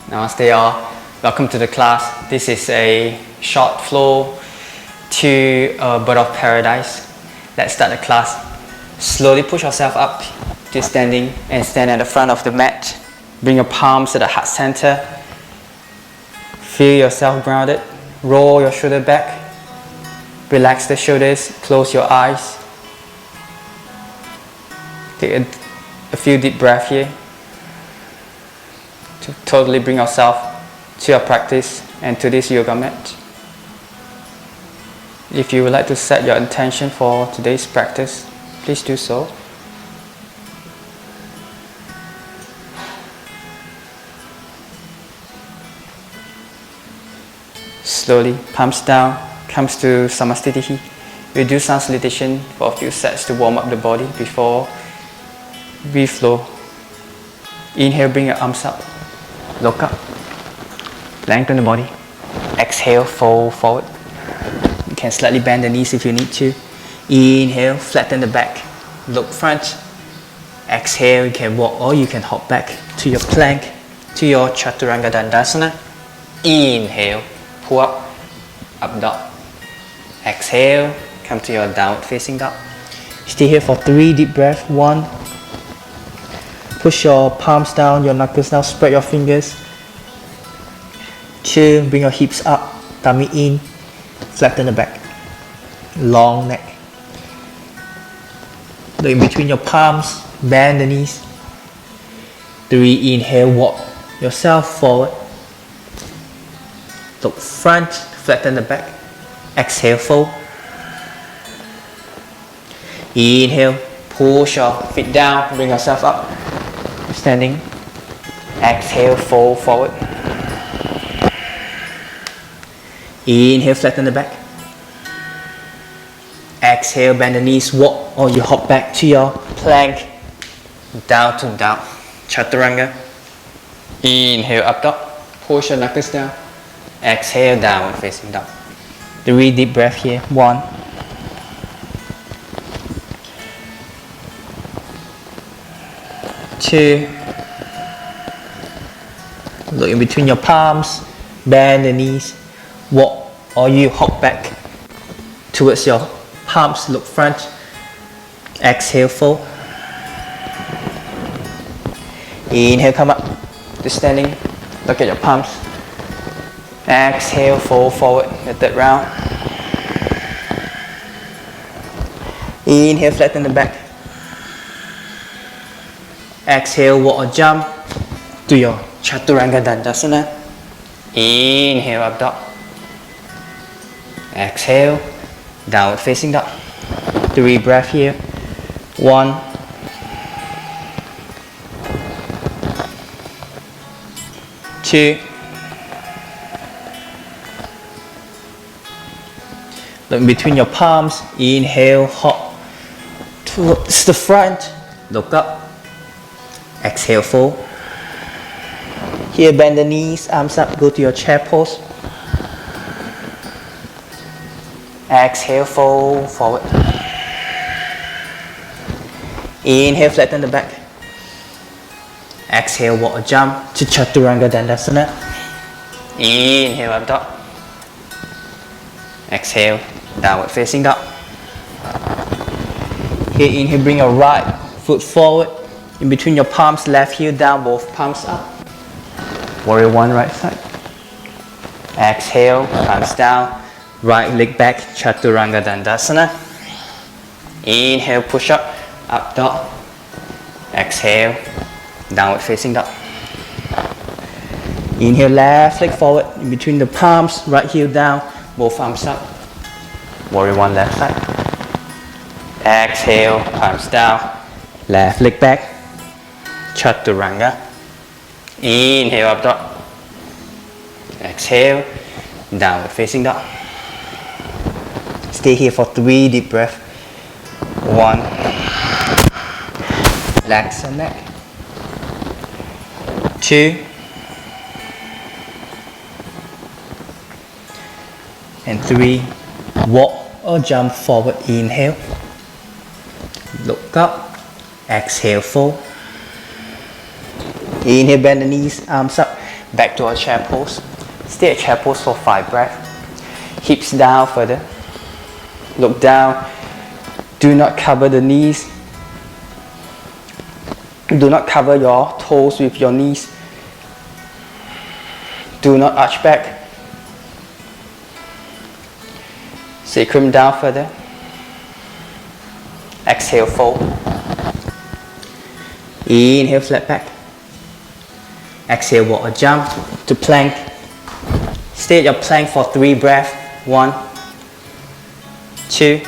Namaste all. Welcome to the class. This is a short flow to a bird of paradise. Let's start the class. Slowly push yourself up to standing and stand at the front of the mat. Bring your palms to the heart center. Feel yourself grounded. Roll your shoulder back. Relax the shoulders. Close your eyes. Take a few deep breaths here to totally bring yourself to your practice and to this yoga mat. If you would like to set your intention for today's practice, please do so. Slowly, palms down, comes to Namaste. We'll do some salutation for a few sets to warm up the body before we flow. Inhale, bring your arms up. Look up. Lengthen the body. Exhale, fold forward. You can slightly bend the knees if you need to. Inhale, flatten the back. Look front. Exhale, you can walk or you can hop back to your plank, to your Chaturanga Dandasana. Inhale, pull up, up dog. Exhale, come to your downward facing dog. Stay here for 3 deep breaths. 1. Push your palms down, your knuckles down, spread your fingers. 2. Bring your hips up, tummy in, flatten the back. Long neck. Look in between your palms, bend the knees. 3. Inhale, walk yourself forward. Look front, flatten the back. Exhale, fold. Inhale, push your feet down, bring yourself up. Standing. Exhale, fold forward. Inhale, flatten the back. Exhale, bend the knees, walk or you hop back to your plank. Down to down. Chaturanga. Inhale, up dog. Push your knuckles down. Exhale, downward facing dog. 3 deep breaths here. 1. 2. Look in between your palms, bend the knees, walk or you hop back towards your palms, look front. Exhale, fold. Inhale, come up to standing, look at your palms. Exhale, fold forward, the third round. Inhale, flatten the back. Exhale, walk or jump to your Chaturanga Dandasana. Inhale, up dog. Exhale, downward facing dog. 3 breaths here. 1. 2. Look in between your palms. Inhale, hop towards the front. Look up. Exhale, fold. Here, bend the knees, arms up, go to your chair pose. Exhale, fold forward. Inhale, flatten the back. Exhale, walk or jump to Chaturanga Dandasana. Inhale, up dog. Exhale, downward facing dog. Here, inhale, bring your right foot forward. In between your palms, left heel down, both palms up. Warrior 1, right side. Exhale, palms down, right leg back, Chaturanga Dandasana. Inhale, push up dog. Exhale, downward facing dog. Inhale, left leg forward, in between the palms, right heel down, both arms up. Warrior 1, left side. Exhale, palms down, left leg back. Chaturanga. Inhale, up dog. Exhale, downward facing dog. Stay here for 3 deep breaths. 1. Relax your neck. 2. And 3. Walk or jump forward. Inhale. Look up. Exhale, fold. Inhale, bend the knees, arms up. Back to our chair pose. Stay at chair pose for 5 breaths. Hips down further. Look down. Do not cover the knees. Do not cover your toes with your knees. Do not arch back. Sacrum down further. Exhale, fold. Inhale, flat back. Exhale, walk or jump to plank. Stay at your plank for 3 breaths. 1, 2,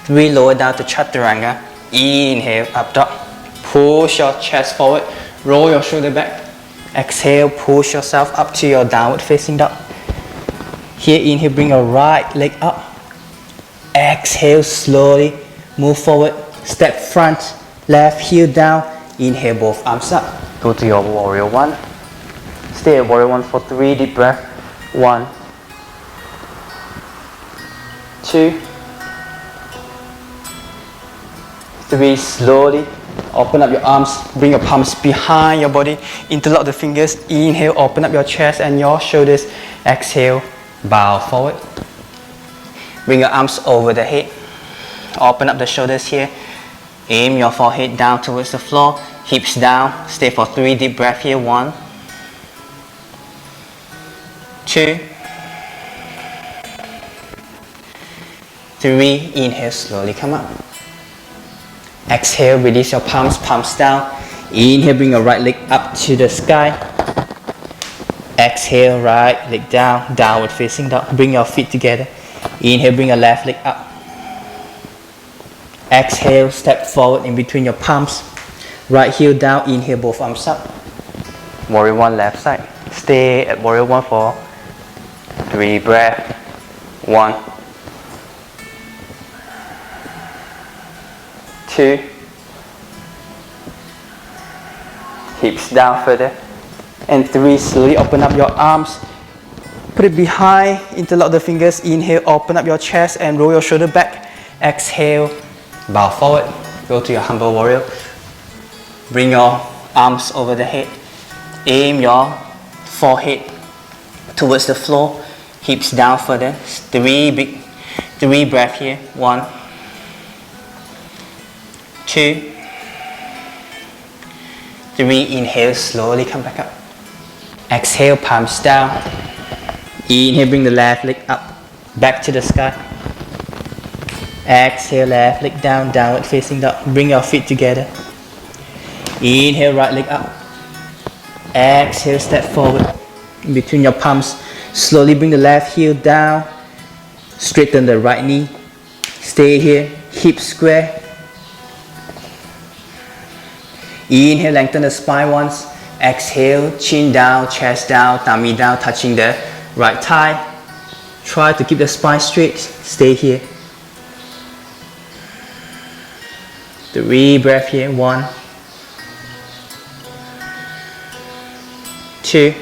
3. Lower down to chaturanga. Inhale, up dog. Push your chest forward. Roll your shoulder back. Exhale, push yourself up to your downward facing dog. Here, inhale, bring your right leg up. Exhale, slowly move forward. Step front, left heel down. Inhale, both arms up. Go to your warrior 1. Stay at warrior 1 for 3 deep breaths. 1, 2, 3. Slowly open up your arms. Bring your palms behind your body. Interlock the fingers. Inhale, open up your chest and your shoulders. Exhale, bow forward. Bring your arms over the head. Open up the shoulders here. Aim your forehead down towards the floor. Hips down. Stay for 3 deep breaths here. 1, 2, 3. Inhale, slowly come up. Exhale, release your palms, palms down. Inhale, bring your right leg up to the sky. Exhale, right leg down, downward facing dog. Bring your feet together. Inhale, bring your left leg up. Exhale, step forward in between your palms. Right heel down, inhale, both arms up. Warrior 1, left side. Stay at warrior 1 for 3 breaths. 1, 2. Hips down further. And 3. Slowly open up your arms. Put it behind. Interlock the fingers. Inhale, open up your chest and roll your shoulder back. Exhale, bow forward. Go to your humble warrior. Bring your arms over the head. Aim your forehead towards the floor. Hips down further. 3 breaths here. 1, 2, 3. Inhale, slowly come back up. Exhale, palms down. Inhale, bring the left leg up, back to the sky. Exhale, left leg down, downward facing dog. Bring your feet together. Inhale, right leg up. Exhale, step forward. In between your palms, slowly bring the left heel down. Straighten the right knee. Stay here, hips square. Inhale, lengthen the spine once. Exhale, chin down, chest down, tummy down, touching the right thigh. Try to keep the spine straight. Stay here. 3 breaths here. 1, 2,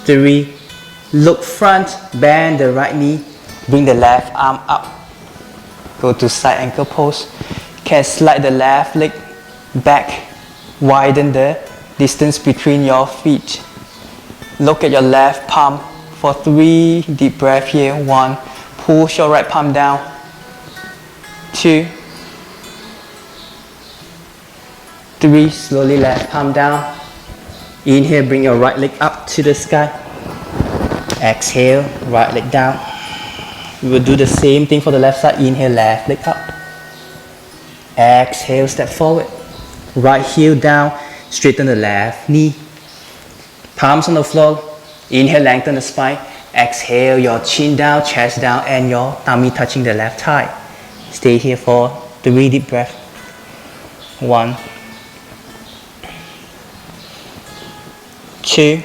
3. Look front, bend the right knee. Bring the left arm up. Go to side ankle pose. Can slide the left leg back. Widen the distance between your feet. Look at your left palm for 3 deep breaths here. 1. Push your right palm down. 2, 3. Slowly left palm down. Inhale, bring your right leg up to the sky. Exhale, right leg down. We will do the same thing for the left side. Inhale, left leg up. Exhale, step forward. Right heel down, straighten the left knee. Palms on the floor. Inhale, lengthen the spine. Exhale, your chin down, chest down, and your tummy touching the left thigh. Stay here for 3 deep breaths. 1, 2,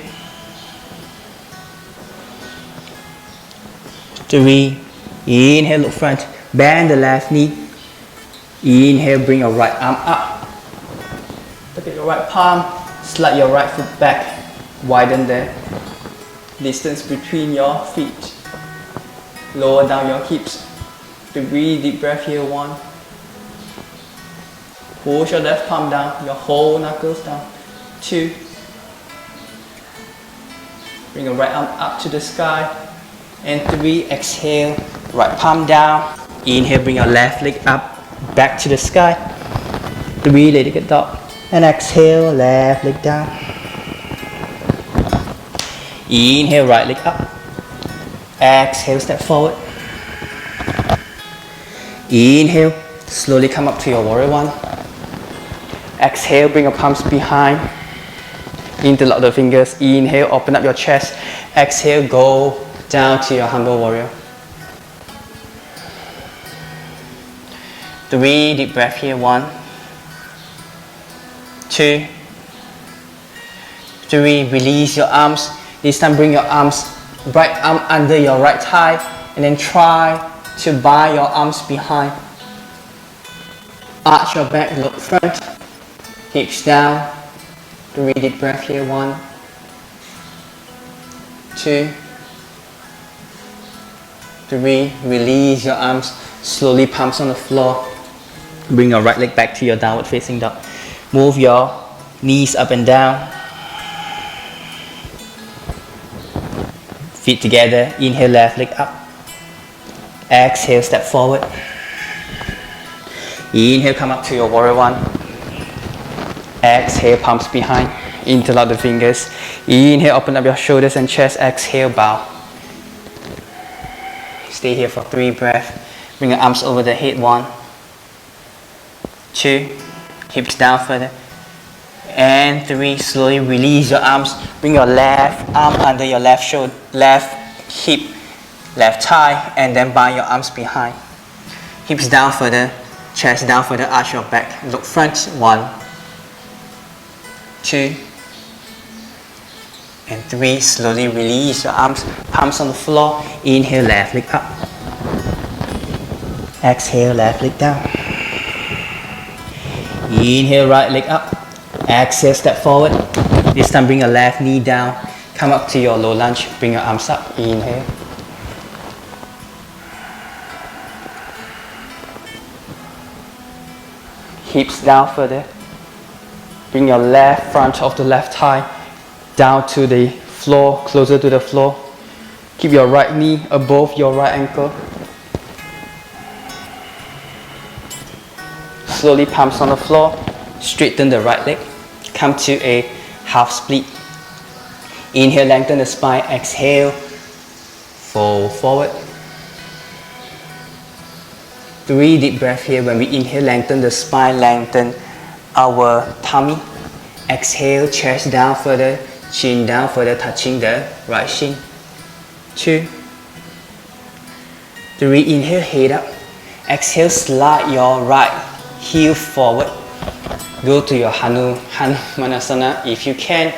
3. Inhale, look front. Bend the left knee. Inhale, bring your right arm up. Look at your right palm. Slide your right foot back. Widen the distance between your feet. Lower down your hips. 3 deep breaths here. 1. Push your left palm down. Your whole knuckles down. 2. Bring your right arm up to the sky. And 3, exhale, right palm down. Inhale, bring your left leg up, back to the sky. 3, legged dog. And exhale, left leg down. Inhale, right leg up. Exhale, step forward. Inhale, slowly come up to your warrior 1. Exhale, bring your palms behind. Interlock the fingers. Inhale, open up your chest. Exhale, go down to your humble warrior. 3, deep breath here. 1, 2, 3. Release your arms. This time bring your arms, right arm under your right thigh, and then try to bind your arms behind. Arch your back, look front. Hips down. 3, deep breath here. 1, 2, 3. Release your arms. Slowly palms on the floor. Bring your right leg back to your downward facing dog. Move your knees up and down. Feet together. Inhale, left leg up. Exhale, step forward. Inhale, come up to your warrior 1. Exhale, palms behind. Interlock the fingers. Inhale, open up your shoulders and chest. Exhale, bow. Stay here for 3 breaths. Bring your arms over the head. 1, 2. Hips down further. And 3. Slowly release your arms. Bring your left arm under your left shoulder, left hip, left thigh, and then bind your arms behind. Hips down further. Chest down further. Arch your back. Look front. 1, 2, and 3. Slowly release your arms. Palms on the floor. Inhale, left leg up. Exhale, left leg down. Inhale, right leg up. Exhale, step forward. This time bring your left knee down. Come up to your low lunge. Bring your arms up. Inhale. Hips down further. Bring your left front of the left thigh down to the floor, closer to the floor. Keep your right knee above your right ankle. Slowly palms on the floor. Straighten the right leg. Come to a half split. Inhale, lengthen the spine. Exhale, fold forward. 3 deep breaths here. When we inhale, lengthen the spine, lengthen our tummy. Exhale, chest down further, chin down further, touching the right shin. 2, 3. Inhale, head up. Exhale, slide your right heel forward. Go to your Hanumanasana if you can,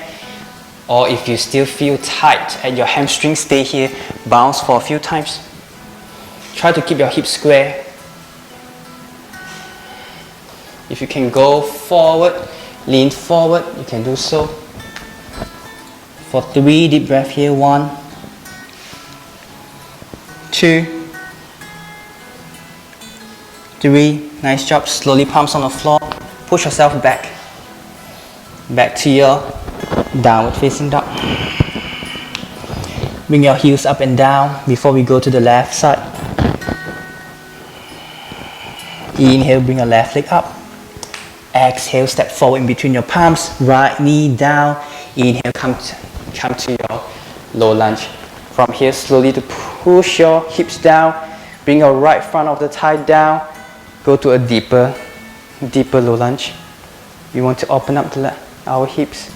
or if you still feel tight at your hamstring, stay here, bounce for a few times. Try to keep your hips square. If you can go forward, lean forward, you can do so. For 3 deep breaths here. 1, 2, 3. Nice job. Slowly palms on the floor. Push yourself back. Back to your downward facing dog. Bring your heels up and down before we go to the left side. Inhale, bring your left leg up. Exhale, step forward in between your palms. Right knee down. Inhale, come to your low lunge. From here, slowly to push your hips down. Bring your right front of the thigh down. Go to a deeper low lunge. We want to open up our hips.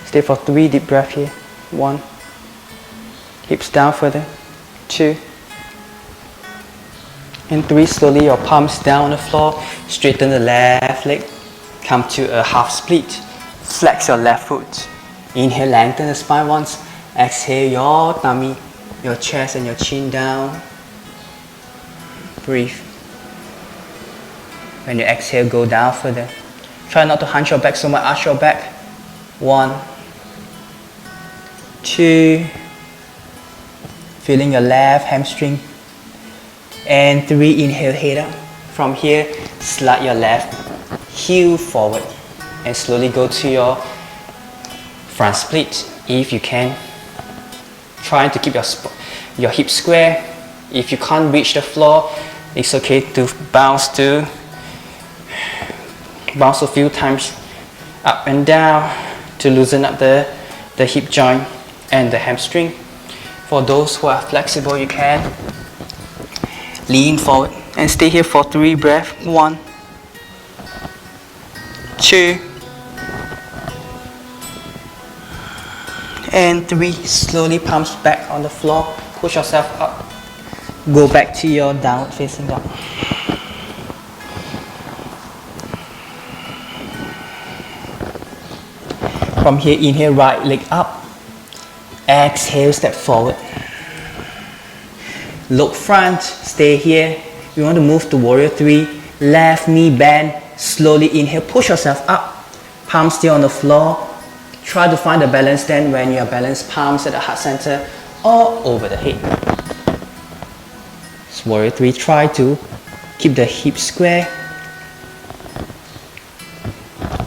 Stay for 3 deep breaths here. 1. Hips down further. 2. And 3. Slowly your palms down on the floor. Straighten the left leg. Come to a half split. Flex your left foot. Inhale, lengthen the spine once. Exhale, your tummy, your chest and your chin down. Breathe. When you exhale, go down further. Try not to hunch your back so much. Arch your back. 1, 2. Feeling your left hamstring. And 3. Inhale, head up. From here, slide your left heel forward and slowly go to your front split if you can. Trying to keep your hips square. If you can't reach the floor, it's okay to bounce a few times up and down to loosen up the hip joint and the hamstring. For those who are flexible, you can lean forward and stay here for 3 breaths. 1, 2, and 3. Slowly palms back on the floor. Push yourself up. Go back to your downward facing dog. From here, inhale, right leg up. Exhale, step forward. Look front, stay here. You want to move to warrior 3. Left knee bend. Slowly inhale, push yourself up. Palms still on the floor. Try to find the balance stand when you are balanced, palms at the heart center or over the head. So warrior 3, try to keep the hips square.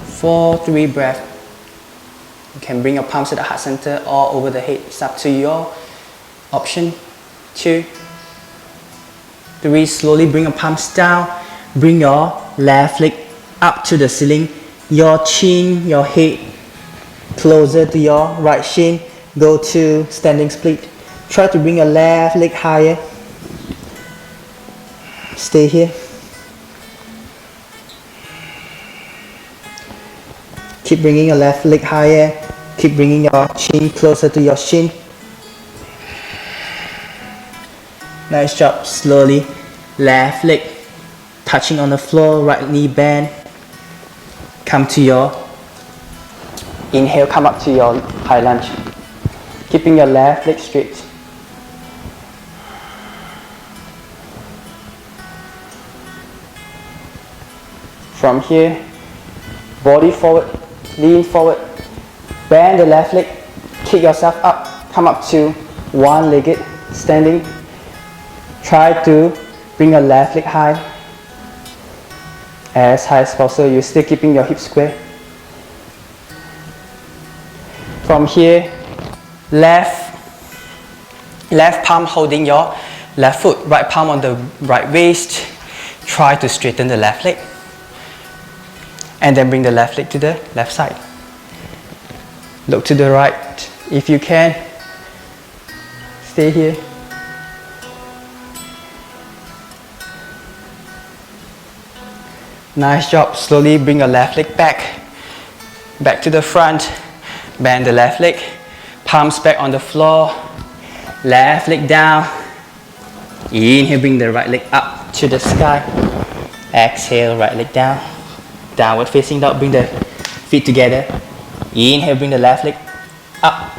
For 3 breaths. You can bring your palms at the heart center or over the head. It's up to your option. 2, 3, slowly bring your palms down. Bring your left leg up to the ceiling. Your chin, your head closer to your right shin. Go to standing split. Try to bring your left leg higher. Stay here. Keep bringing your left leg higher. Keep bringing your chin closer to your shin. Nice job. Slowly, left leg touching on the floor, right knee bend. Come to your inhale, come up to your high lunge. Keeping your left leg straight. From here, body forward, lean forward, bend the left leg, kick yourself up, come up to one-legged standing. Try to bring your left leg high, as high as possible. You're still keeping your hips square. From here, left palm holding your left foot, right palm on the right waist. Try to straighten the left leg. And then bring the left leg to the left side. Look to the right if you can. Stay here. Nice job. Slowly bring your left leg back to the front. Bend the left leg. Palms back on the floor. Left leg down. Inhale, bring the right leg up to the sky. Exhale, right leg down. Downward facing dog, bring the feet together. Inhale, bring the left leg up.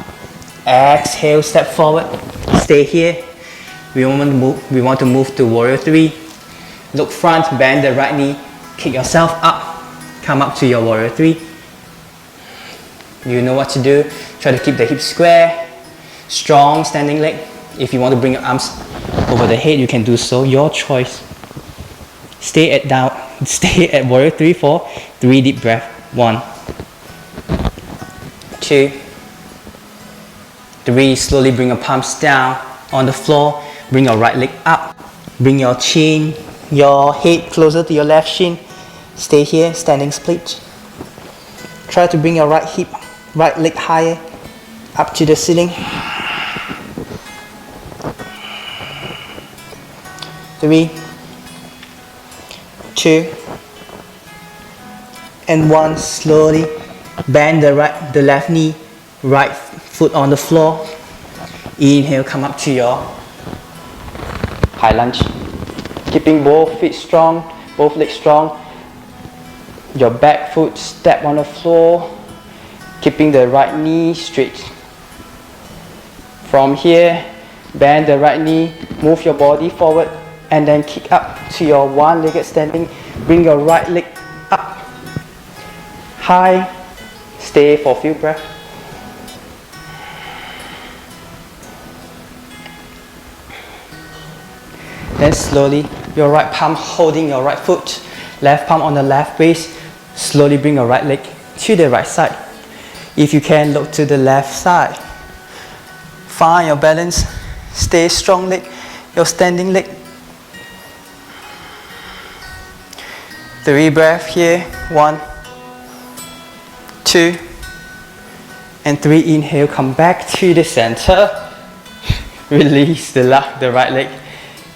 Exhale, step forward. Stay here. We want to move to warrior 3. Look front, bend the right knee. Kick yourself up. Come up to your warrior 3. You know what to do. Try to keep the hips square. Strong standing leg. If you want to bring your arms over the head, you can do so. Your choice. Stay at warrior 3 for 3 deep breaths. 1, 2, 3. Slowly bring your palms down on the floor. Bring your right leg up. Bring your chin, your head closer to your left shin. Stay here, standing split. Try to bring your right leg higher, up to the ceiling. 3, 2, and 1. Slowly bend the left knee, right foot on the floor. Inhale, come up to your high lunge. Keeping both feet strong, both legs strong. Your back foot step on the floor. Keeping the right knee straight. From here, bend the right knee, move your body forward, and then kick up to your one-legged standing. Bring your right leg up, high. Stay for a few breaths. Then slowly, your right palm holding your right foot, left palm on the left waist. Slowly bring your right leg to the right side. If you can, look to the left side. Find your balance. Stay strong leg, your standing leg. 3 breaths here. 1, 2, and 3. Inhale, come back to the center. Release the right leg.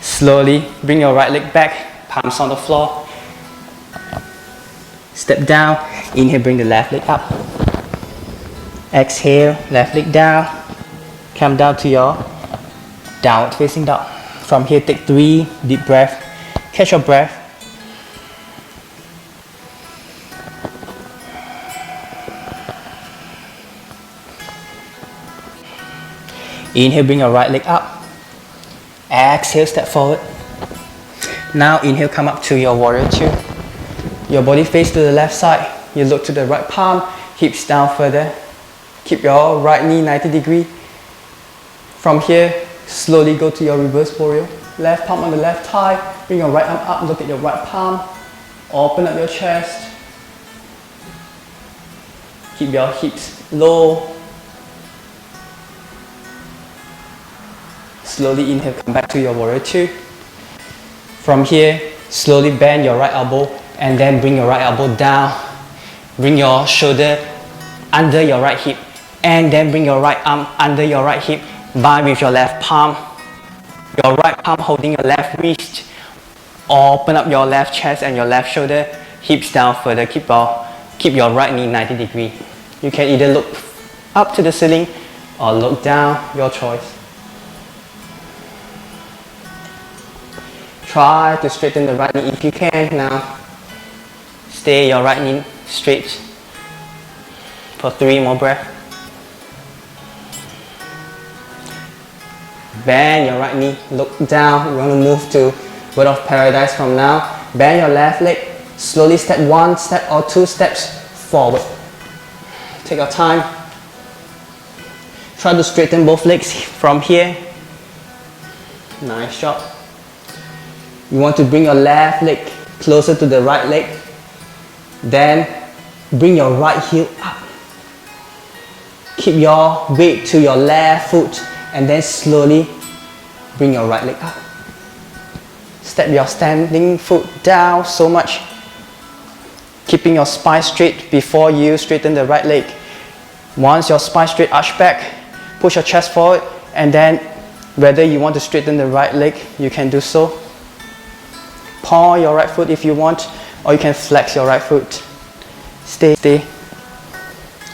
Slowly bring your right leg back, palms on the floor. Step down. Inhale, bring the left leg up. Exhale, left leg down. Come down to your downward facing dog. From here, take 3 deep breaths. Catch your breath. Inhale, bring your right leg up. Exhale, step forward. Now inhale, come up to your warrior 2. Your body face to the left side. You look to the right palm, hips down further. Keep your right knee 90 degrees. From here, slowly go to your reverse warrior. Left palm on the left thigh. Bring your right arm up, look at your right palm. Open up your chest. Keep your hips low. Slowly inhale, come back to your warrior 2. From here, slowly bend your right elbow and then bring your right elbow down. Bring your shoulder under your right hip and then bring your right arm under your right hip. Bind with your left palm. Your right palm holding your left wrist. Open up your left chest and your left shoulder. Hips down further. Keep your right knee 90 degrees. You can either look up to the ceiling or look down, your choice. Try to straighten the right knee if you can now. Stay your right knee straight for 3 more breaths. Bend your right knee, look down. You want to move to bird of paradise from now. Bend your left leg. Slowly step 1 step or 2 steps forward. Take your time. Try to straighten both legs from here. Nice job. You want to bring your left leg closer to the right leg. Then bring your right heel up. Keep your weight to your left foot and then slowly bring your right leg up. Step your standing foot down so much. Keeping your spine straight before you straighten the right leg. Once your spine straight, arch back, push your chest forward, and then whether you want to straighten the right leg, you can do so. Paw your right foot if you want, or you can flex your right foot. Stay.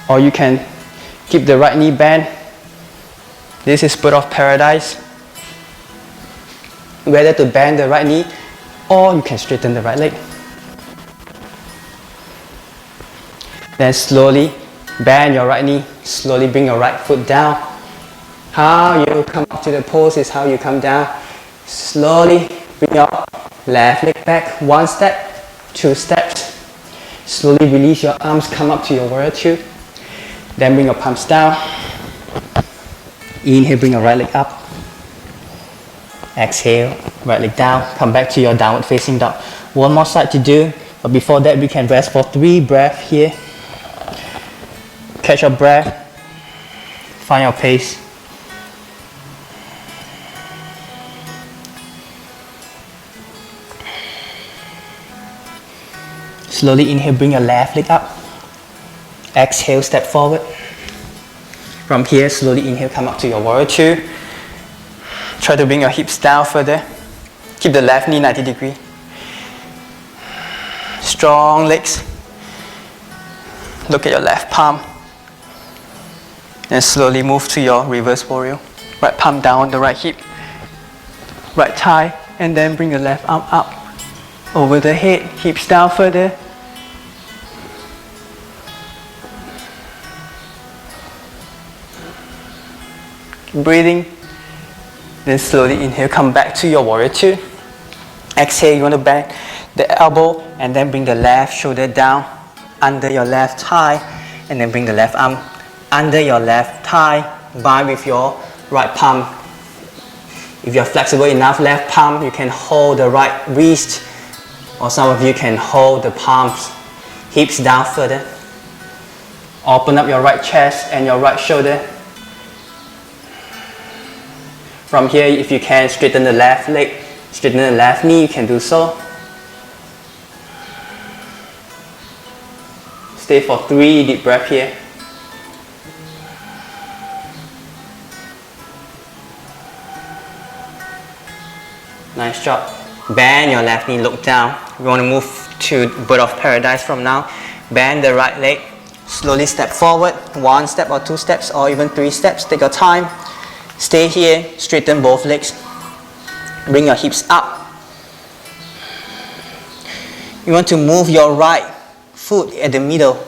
Or you can keep the right knee bent. This is bird of paradise. Whether to bend the right knee, or you can straighten the right leg. Then slowly bend your right knee. Slowly bring your right foot down. How you come up to the pose is how you come down. Slowly bring your left leg back. 1 step, 2 steps. Slowly release your arms, come up to your warrior 2. Then bring your palms down. Inhale, bring your right leg up. Exhale, right leg down. Come back to your downward facing dog. 1 more side to do, but before that we can rest for 3 breaths here. Catch your breath. Find your pace. Slowly inhale, bring your left leg up. Exhale, step forward. From here, slowly inhale, come up to your warrior 2. Try to bring your hips down further. Keep the left knee 90 degrees. Strong legs. Look at your left palm. And slowly move to your reverse warrior. Right palm down the right hip. Right thigh. And then bring your left arm up. Over the head, hips down further. Breathing. Then slowly inhale, come back to your warrior 2. Exhale, you want to bend the elbow and then bring the left shoulder down under your left thigh, and then bring the left arm under your left thigh. Bind with your right palm. If you're flexible enough, left palm, you can hold the right wrist, or some of you can hold the palms, hips down further. Open up your right chest and your right shoulder. From here, if you can, straighten the left leg, straighten the left knee, you can do so. Stay for 3 deep breaths here. Nice job. Bend your left knee, look down. We want to move to bird of paradise from now. Bend the right leg. Slowly step forward. 1 step or 2 steps or even 3 steps. Take your time. Stay here. Straighten both legs. Bring your hips up. You want to move your right foot at the middle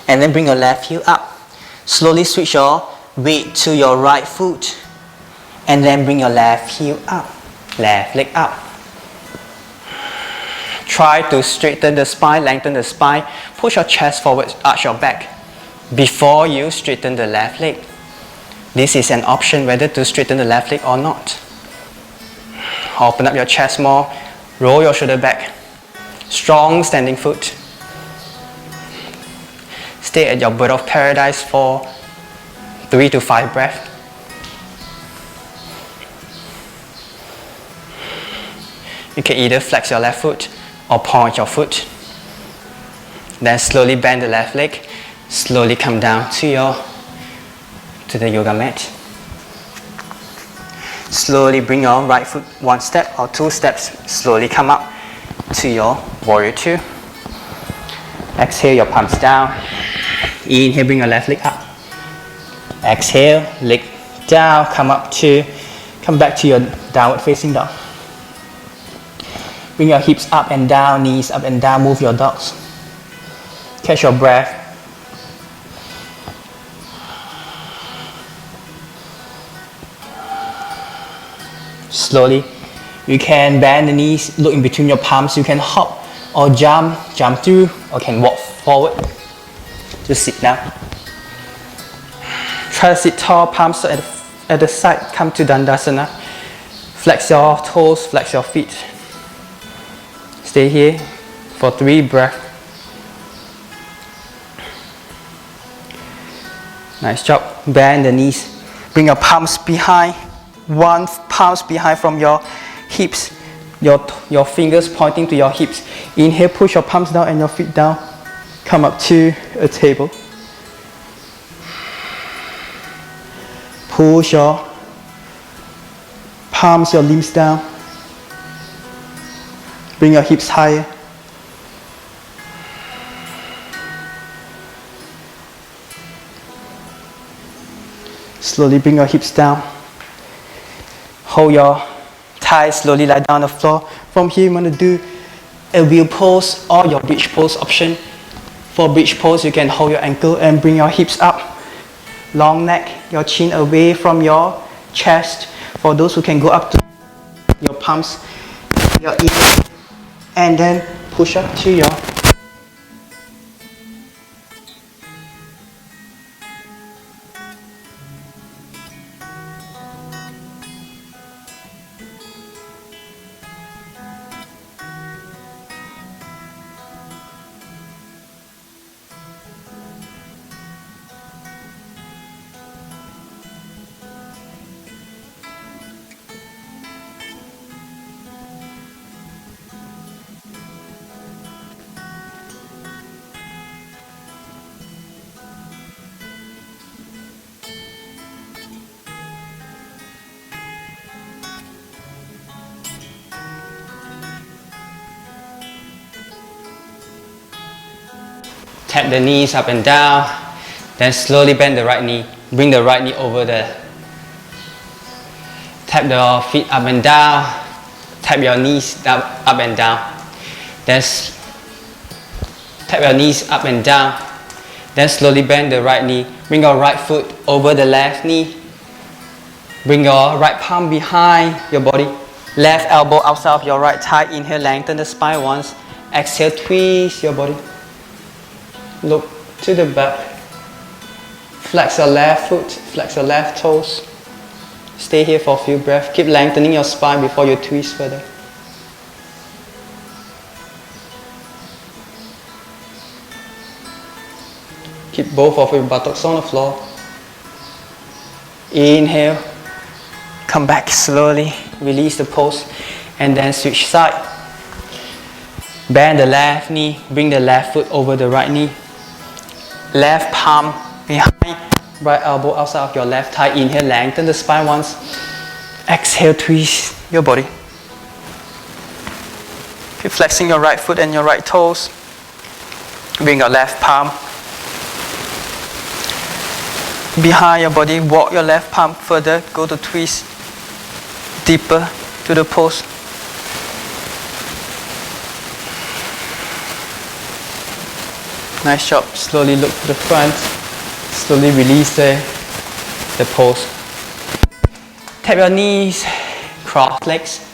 and then bring your left heel up. Slowly switch your weight to your right foot and then bring your left heel up. Left leg up. Try to straighten the spine, lengthen the spine, push your chest forward, arch your back before you straighten the left leg. This is an option whether to straighten the left leg or not. Open up your chest more, roll your shoulder back. Strong standing foot. Stay at your bird of paradise for 3 to 5 breaths. You can either flex your left foot or point your foot. Then slowly bend the left leg. Slowly come down to the yoga mat. Slowly bring your right foot 1 step or 2 steps. Slowly come up to your warrior 2. Exhale, your palms down. Inhale, bring your left leg up. Exhale, leg down, come back to your downward facing dog. Bring your hips up and down, knees up and down, move your dogs. Catch your breath. Slowly, you can bend the knees, look in between your palms. You can hop or jump through, or can walk forward. Just sit down. Try to sit tall, palms at the side, come to Dandasana. Flex your toes, flex your feet. Stay here for 3 breaths. Nice job. Bend the knees. Bring your palms behind. 1 palm behind from your hips. Your fingers pointing to your hips. Inhale, push your palms down and your feet down. Come up to a table. Push your palms, your limbs down. Bring your hips higher. Slowly bring your hips down. Hold your thighs, slowly lie down on the floor. From here, you want to do a wheel pose or your bridge pose option. For bridge pose, you can hold your ankle and bring your hips up. Long neck, your chin away from your chest. For those who can go up to your palms, your ears, and then push up to your tap the knees up and down, then slowly bend the right knee. Bring the right knee over there. Tap your feet up and down. Tap your knees up and down. Then tap your knees up and down. Then slowly bend the right knee. Bring your right foot over the left knee. Bring your right palm behind your body. Left elbow outside of your right thigh. Inhale, lengthen the spine once. Exhale, twist your body. Look to the back. Flex your left foot, flex your left toes. Stay here for a few breaths. Keep lengthening your spine before you twist further. Keep both of your buttocks on the floor. Inhale. Come back slowly. Release the pose. And then switch side. Bend the left knee. Bring the left foot over the right knee. Left palm behind. Right elbow outside of your left thigh. Inhale, lengthen the spine once. Exhale, twist your body. Keep flexing your right foot and your right toes. Bring your left palm behind your body. Walk your left palm further. Go to twist deeper to the pose. Nice job. Slowly look to the front. Slowly release the pose. Tap your knees, cross legs.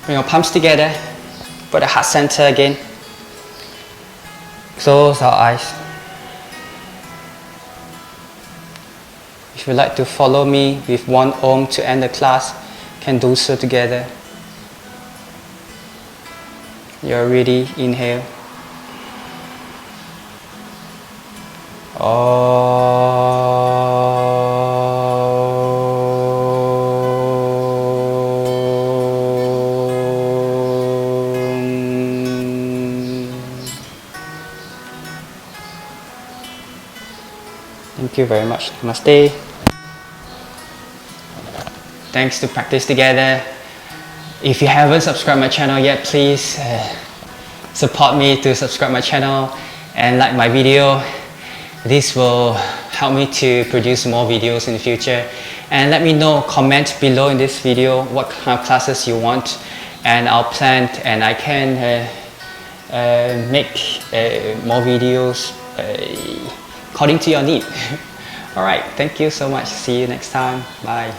Bring your palms together. Put the heart center again. Close our eyes. If you'd like to follow me with one Om to end the class, can do so together. You're ready, inhale. Thank you very much. Namaste. Thanks to practice together. If you haven't subscribed my channel yet, please support me to subscribe my channel and like my video. This will help me to produce more videos in the future. And let me know, comment below in this video what kind of classes you want, and I'll plan and I can make more videos according to your need. Alright, thank you so much. See you next time. Bye.